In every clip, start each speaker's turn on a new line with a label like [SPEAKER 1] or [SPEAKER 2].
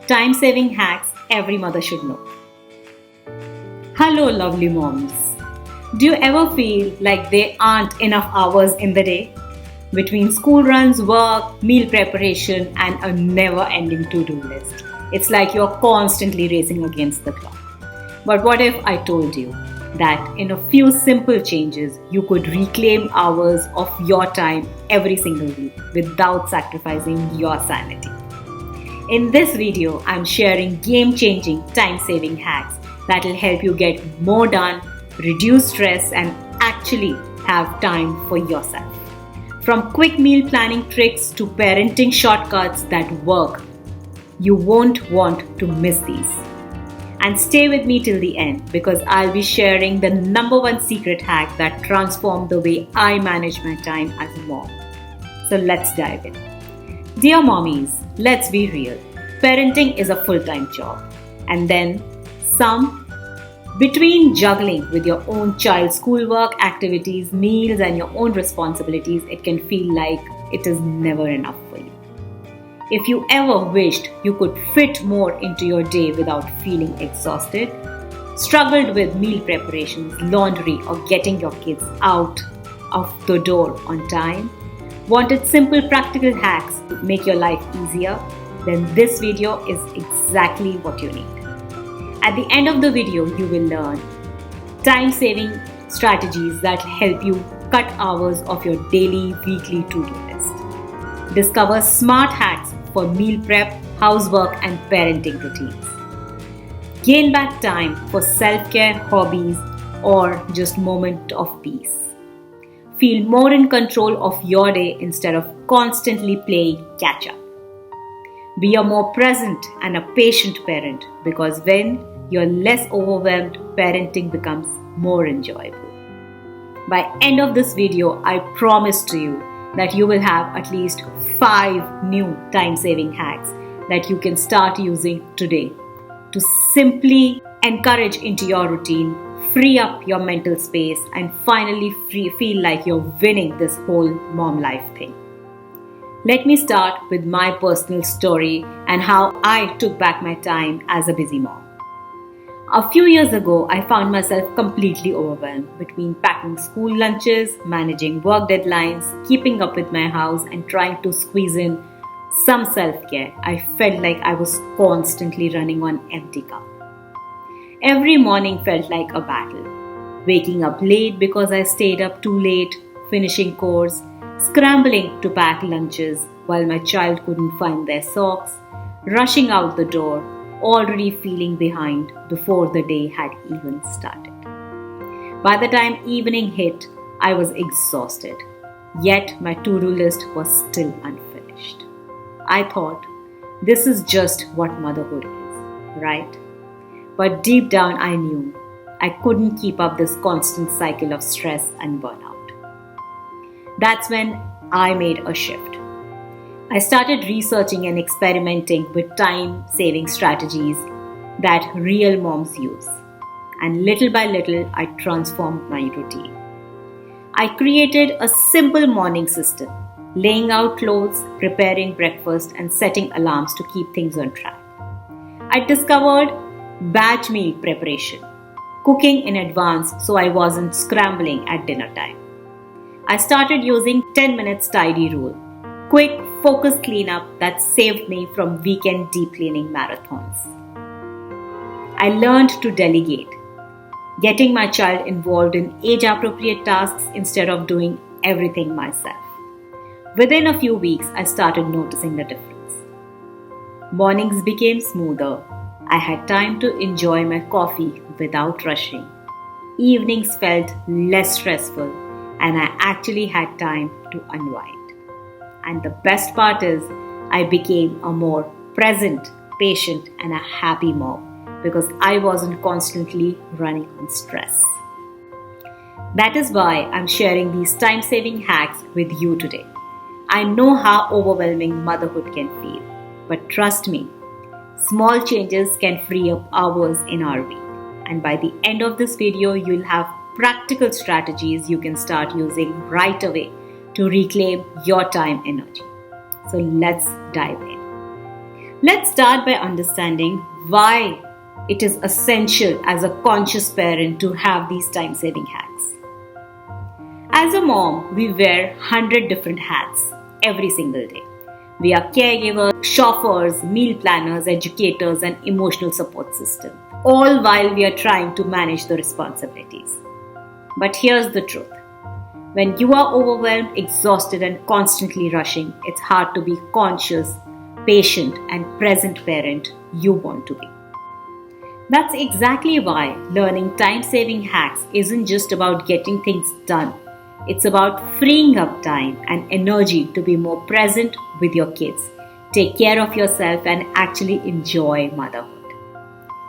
[SPEAKER 1] Time-saving hacks every mother should know. Hello, lovely moms. Do you ever feel like there aren't enough hours in the day? Between school runs, work, meal preparation, and a never-ending to-do list. It's like you're constantly racing against the clock. But what if I told you that in a few simple changes, you could reclaim hours of your time every single week without sacrificing your sanity? In this video, I'm sharing game-changing time-saving hacks that will help you get more done, reduce stress, and actually have time for yourself. From quick meal planning tricks to parenting shortcuts that work, you won't want to miss these. And stay with me till the end because I'll be sharing the number one secret hack that transformed the way I manage my time as a mom. So let's dive in. Dear mommies, let's be real. Parenting is a full-time job. And then some. Between juggling with your own child's schoolwork, activities, meals, and your own responsibilities, it can feel like it is never enough for you. If you ever wished you could fit more into your day without feeling exhausted, struggled with meal preparations, laundry, or getting your kids out of the door on time, wanted simple practical hacks to make your life easier, then this video is exactly what you need. At the end of the video, you will learn time-saving strategies that help you cut hours of your daily, weekly to-do list. Discover smart hacks for meal prep, housework, and parenting routines. Gain back time for self-care, hobbies, or just moment of peace. Feel more in control of your day instead of constantly playing catch-up. Be a more present and a patient parent because when you're less overwhelmed, parenting becomes more enjoyable. By end of this video, I promise to you that you will have at least 5 new time-saving hacks that you can start using today to simply encourage into your routine, free up your mental space, and finally feel like you're winning this whole mom life thing. Let me start with my personal story and how I took back my time as a busy mom. A few years ago, I found myself completely overwhelmed between packing school lunches, managing work deadlines, keeping up with my house, and trying to squeeze in some self-care. I felt like I was constantly running on empty cup. Every morning felt like a battle. Waking up late because I stayed up too late, finishing chores, scrambling to pack lunches while my child couldn't find their socks, rushing out the door, already feeling behind before the day had even started. By the time evening hit, I was exhausted, yet my to-do list was still unfinished. I thought, this is just what motherhood is, right? But deep down I knew I couldn't keep up this constant cycle of stress and burnout. That's when I made a shift. I started researching and experimenting with time-saving strategies that real moms use. And little by little, I transformed my routine. I created a simple morning system, laying out clothes, preparing breakfast, and setting alarms to keep things on track. I discovered batch meal preparation, cooking in advance so I wasn't scrambling at dinner time. I started using 10 minutes tidy rule, quick focused cleanup that saved me from weekend deep cleaning marathons. I learned to delegate, getting my child involved in age-appropriate tasks instead of doing everything myself. Within a few weeks, I started noticing the difference. Mornings became smoother. I had time to enjoy my coffee without rushing. Evenings felt less stressful, and I actually had time to unwind. And the best part is, I became a more present, patient, and a happy mom because I wasn't constantly running on stress. That is why I'm sharing these time-saving hacks with you today. I know how overwhelming motherhood can feel, but trust me, small changes can free up hours in our week. And by the end of this video, you'll have practical strategies you can start using right away to reclaim your time energy. So let's dive in. Let's start by understanding why it is essential as a conscious parent to have these time saving hacks. As a mom, we wear 100 different hats every single day. We are caregivers, chauffeurs, meal planners, educators, and emotional support system, all while we are trying to manage the responsibilities. But here's the truth. When you are overwhelmed, exhausted, and constantly rushing, it's hard to be conscious, patient, and present parent you want to be. That's exactly why learning time-saving hacks isn't just about getting things done. It's about freeing up time and energy to be more present with your kids, take care of yourself, and actually enjoy motherhood.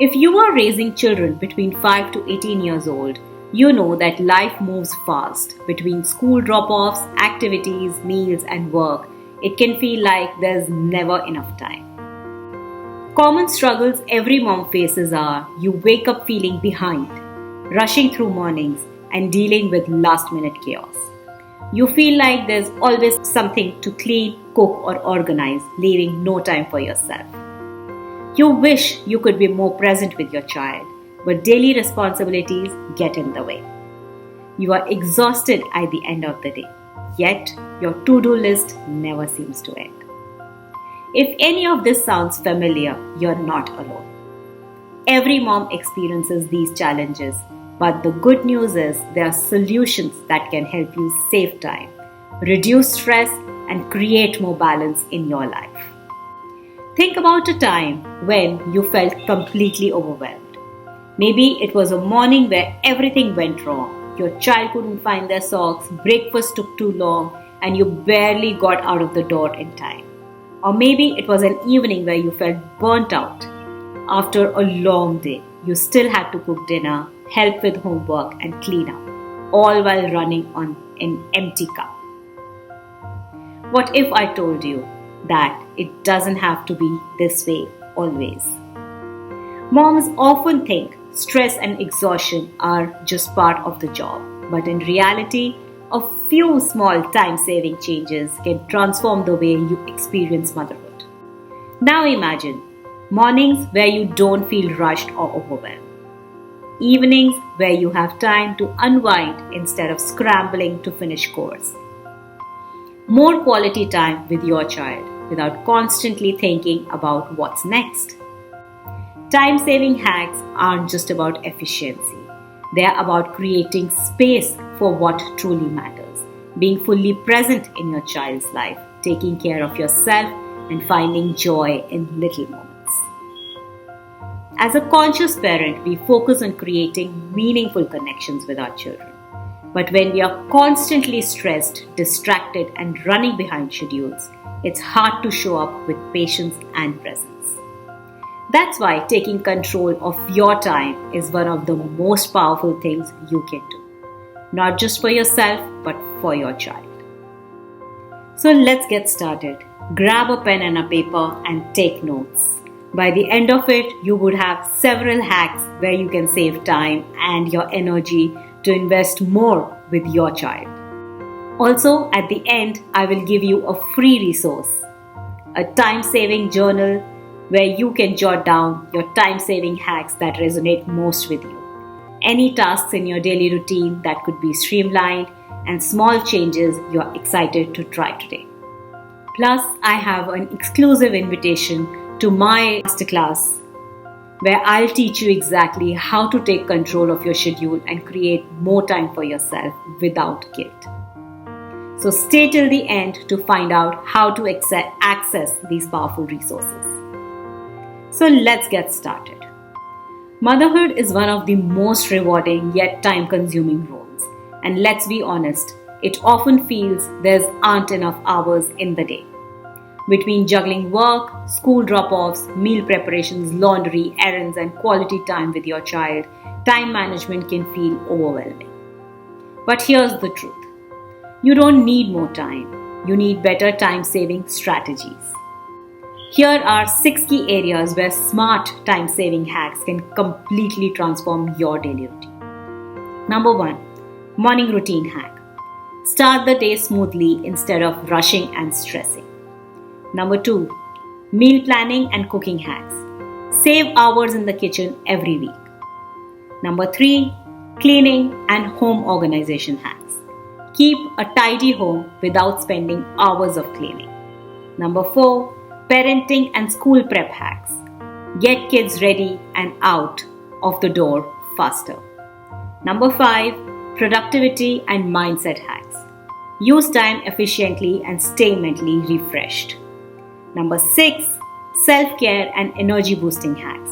[SPEAKER 1] If you are raising children between 5 to 18 years old, you know that life moves fast. Between school drop-offs, activities, meals, and work, it can feel like there's never enough time. Common struggles every mom faces are you wake up feeling behind, rushing through mornings, and dealing with last-minute chaos. You feel like there's always something to clean, cook, or organize, leaving no time for yourself. You wish you could be more present with your child, but daily responsibilities get in the way. You are exhausted at the end of the day, yet your to-do list never seems to end. If any of this sounds familiar, you're not alone. Every mom experiences these challenges, but the good news is there are solutions that can help you save time, reduce stress, and create more balance in your life. Think about a time when you felt completely overwhelmed. Maybe it was a morning where everything went wrong. Your child couldn't find their socks, breakfast took too long, and you barely got out of the door in time. Or maybe it was an evening where you felt burnt out. After a long day, you still had to cook dinner, help with homework, and clean up, all while running on an empty cup. What if I told you that it doesn't have to be this way always? Moms often think stress and exhaustion are just part of the job, but in reality, a few small time-saving changes can transform the way you experience motherhood. Now imagine mornings where you don't feel rushed or overwhelmed. Evenings where you have time to unwind instead of scrambling to finish chores. More quality time with your child without constantly thinking about what's next. Time-saving hacks aren't just about efficiency. They're about creating space for what truly matters, being fully present in your child's life, taking care of yourself, and finding joy in little moments. As a conscious parent, we focus on creating meaningful connections with our children. But when we are constantly stressed, distracted, and running behind schedules, it's hard to show up with patience and presence. That's why taking control of your time is one of the most powerful things you can do. Not just for yourself, but for your child. So let's get started. Grab a pen and a paper and take notes. By the end of it, you would have several hacks where you can save time and your energy to invest more with your child. Also, at the end, I will give you a free resource, a time-saving journal where you can jot down your time-saving hacks that resonate most with you. Any tasks in your daily routine that could be streamlined and small changes you're excited to try today. Plus, I have an exclusive invitation to my masterclass where I'll teach you exactly how to take control of your schedule and create more time for yourself without guilt. So stay till the end to find out how to access these powerful resources. So let's get started. Motherhood is one of the most rewarding yet time-consuming roles. And let's be honest, it often feels there aren't enough hours in the day. Between juggling work, school drop-offs, meal preparations, laundry, errands, and quality time with your child, time management can feel overwhelming. But here's the truth. You don't need more time. You need better time-saving strategies. Here are 6 key areas where smart time-saving hacks can completely transform your daily routine. Number 1. Morning routine hack. Start the day smoothly instead of rushing and stressing. Number 2. Meal planning and cooking hacks. Save hours in the kitchen every week. Number 3, cleaning and home organization hacks. Keep a tidy home without spending hours of cleaning. Number 4, parenting and school prep hacks. Get kids ready and out of the door faster. Number 5, productivity and mindset hacks. Use time efficiently and stay mentally refreshed. Number 6, self-care and energy boosting hacks.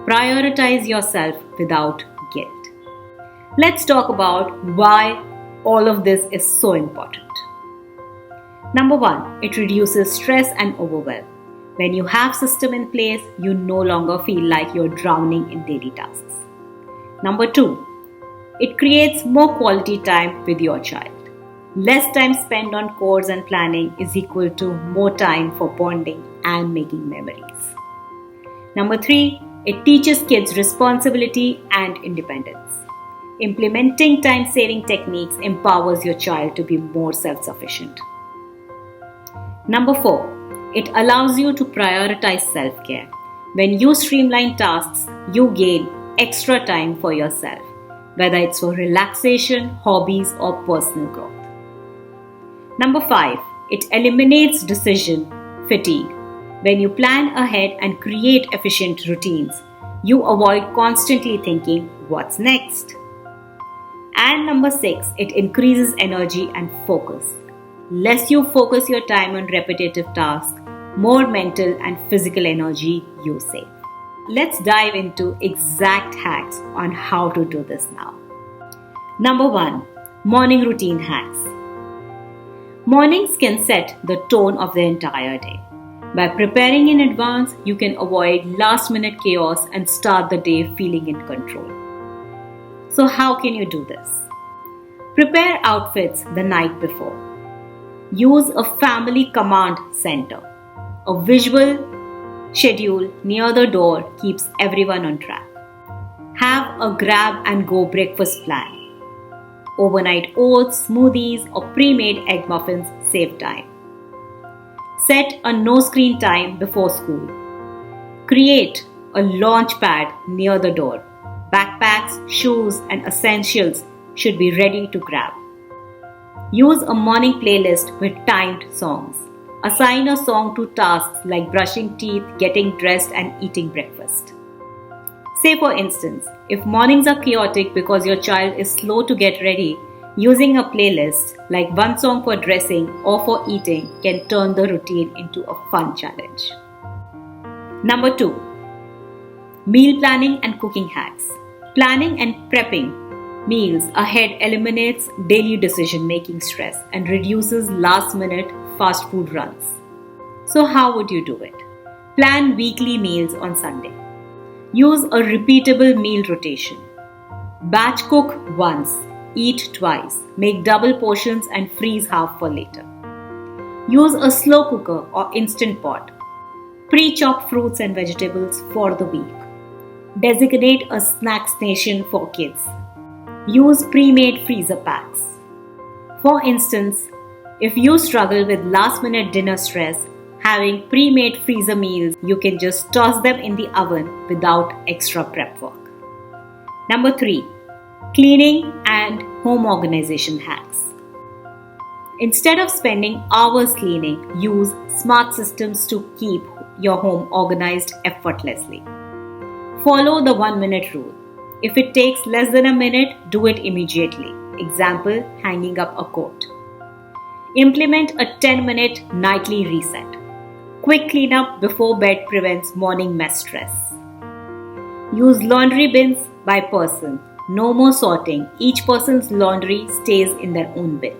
[SPEAKER 1] Prioritize yourself without guilt. Let's talk about why all of this is so important. Number 1, it reduces stress and overwhelm. When you have system in place, you no longer feel like you're drowning in daily tasks. Number 2, it creates more quality time with your child. Less time spent on chores and planning is equal to more time for bonding and making memories. Number 3, it teaches kids responsibility and independence. Implementing time-saving techniques empowers your child to be more self-sufficient. Number 4, it allows you to prioritize self-care. When you streamline tasks, you gain extra time for yourself, whether it's for relaxation, hobbies, or personal growth. Number 5, it eliminates decision fatigue. When you plan ahead and create efficient routines, you avoid constantly thinking, what's next? And number 6, it increases energy and focus. Less you focus your time on repetitive tasks, more mental and physical energy you save. Let's dive into exact hacks on how to do this now. Number 1, morning routine hacks. Mornings can set the tone of the entire day. By preparing in advance, you can avoid last-minute chaos and start the day feeling in control. So how can you do this? Prepare outfits the night before. Use a family command center. A visual schedule near the door keeps everyone on track. Have a grab-and-go breakfast plan. Overnight oats, smoothies, or pre-made egg muffins save time. Set a no-screen time before school. Create a launch pad near the door. Backpacks, shoes, and essentials should be ready to grab. Use a morning playlist with timed songs. Assign a song to tasks like brushing teeth, getting dressed, and eating breakfast. Say for instance, if mornings are chaotic because your child is slow to get ready, using a playlist like one song for dressing or for eating can turn the routine into a fun challenge. Number 2, meal planning and cooking hacks. Planning and prepping meals ahead eliminates daily decision-making stress and reduces last-minute fast food runs. So how would you do it? Plan weekly meals on Sunday. Use a repeatable meal rotation. Batch cook once, eat twice, make double portions and freeze half for later. Use a slow cooker or instant pot. Pre-chop fruits and vegetables for the week. Designate a snack station for kids. Use pre-made freezer packs. For instance, if you struggle with last-minute dinner stress, having pre-made freezer meals, you can just toss them in the oven without extra prep work. Number 3, cleaning and home organization hacks. Instead of spending hours cleaning, use smart systems to keep your home organized effortlessly. Follow the 1-minute rule. If it takes less than a minute, do it immediately. Example, hanging up a coat. Implement a 10-minute nightly reset. Quick cleanup before bed prevents morning mess stress. Use laundry bins by person. No more sorting. Each person's laundry stays in their own bin.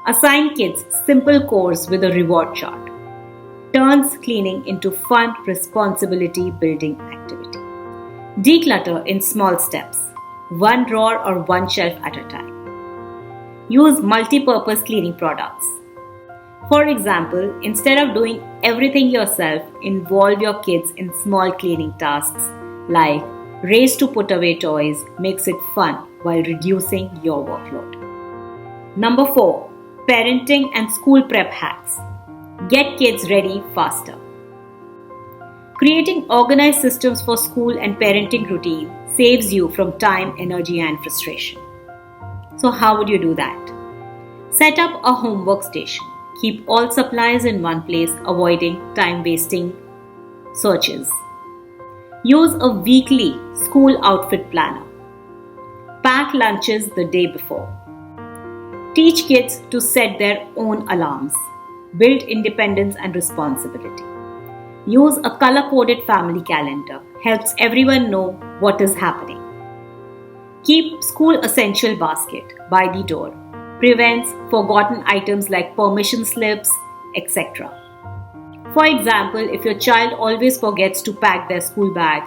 [SPEAKER 1] Assign kids simple chores with a reward chart. Turns cleaning into fun, responsibility building activity. Declutter in small steps. One drawer or one shelf at a time. Use multi-purpose cleaning products. For example, instead of doing everything yourself, involve your kids in small cleaning tasks like race to put away toys makes it fun while reducing your workload. Number 4, parenting and school prep hacks. Get kids ready faster. Creating organized systems for school and parenting routine saves you from time, energy, and frustration. So, how would you do that? Set up a homework station. Keep all supplies in one place, avoiding time wasting searches. Use a weekly school outfit planner. Pack lunches the day before. Teach kids to set their own alarms. Build independence and responsibility. Use a color-coded family calendar. Helps everyone know what is happening. Keep school essential basket by the door. Prevents forgotten items like permission slips, etc. For example, if your child always forgets to pack their school bag,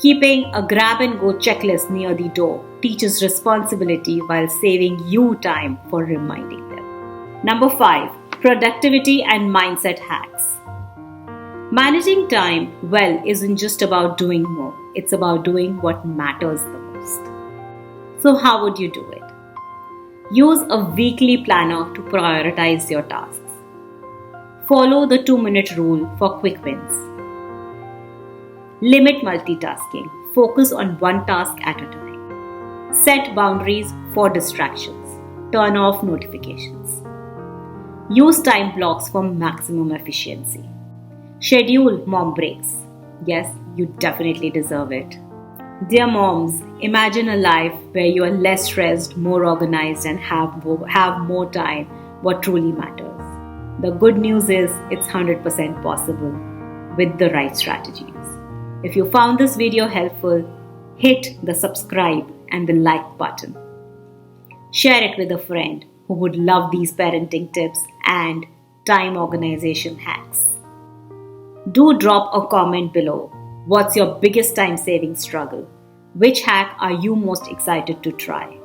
[SPEAKER 1] keeping a grab and go checklist near the door teaches responsibility while saving you time for reminding them. Number 5. Productivity and mindset hacks. Managing time well isn't just about doing more, it's about doing what matters the most. So, how would you do it? Use a weekly planner to prioritize your tasks. Follow the 2-minute rule for quick wins. Limit multitasking. Focus on one task at a time. Set boundaries for distractions. Turn off notifications. Use time blocks for maximum efficiency. Schedule mom breaks. Yes, you definitely deserve it. Dear moms, imagine a life where you are less stressed, more organized, and have more time what truly matters. The good news is it's 100% possible with the right strategies. If you found this video helpful, hit the subscribe and the like button. Share it with a friend who would love these parenting tips and time organization hacks. Do drop a comment below. What's your biggest time-saving struggle? Which hack are you most excited to try?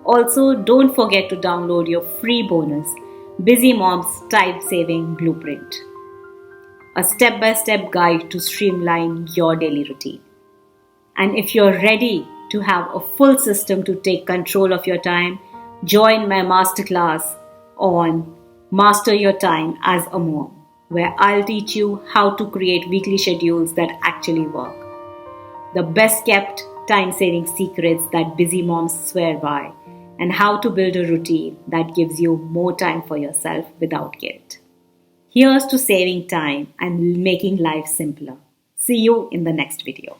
[SPEAKER 1] Also, don't forget to download your free bonus, Busy Mom's Time-Saving Blueprint, a step-by-step guide to streamline your daily routine. And if you're ready to have a full system to take control of your time, join my masterclass on Master Your Time as a Mom, where I'll teach you how to create weekly schedules that actually work. The best kept time-saving secrets that busy moms swear by, and how to build a routine that gives you more time for yourself without guilt. Here's to saving time and making life simpler. See you in the next video.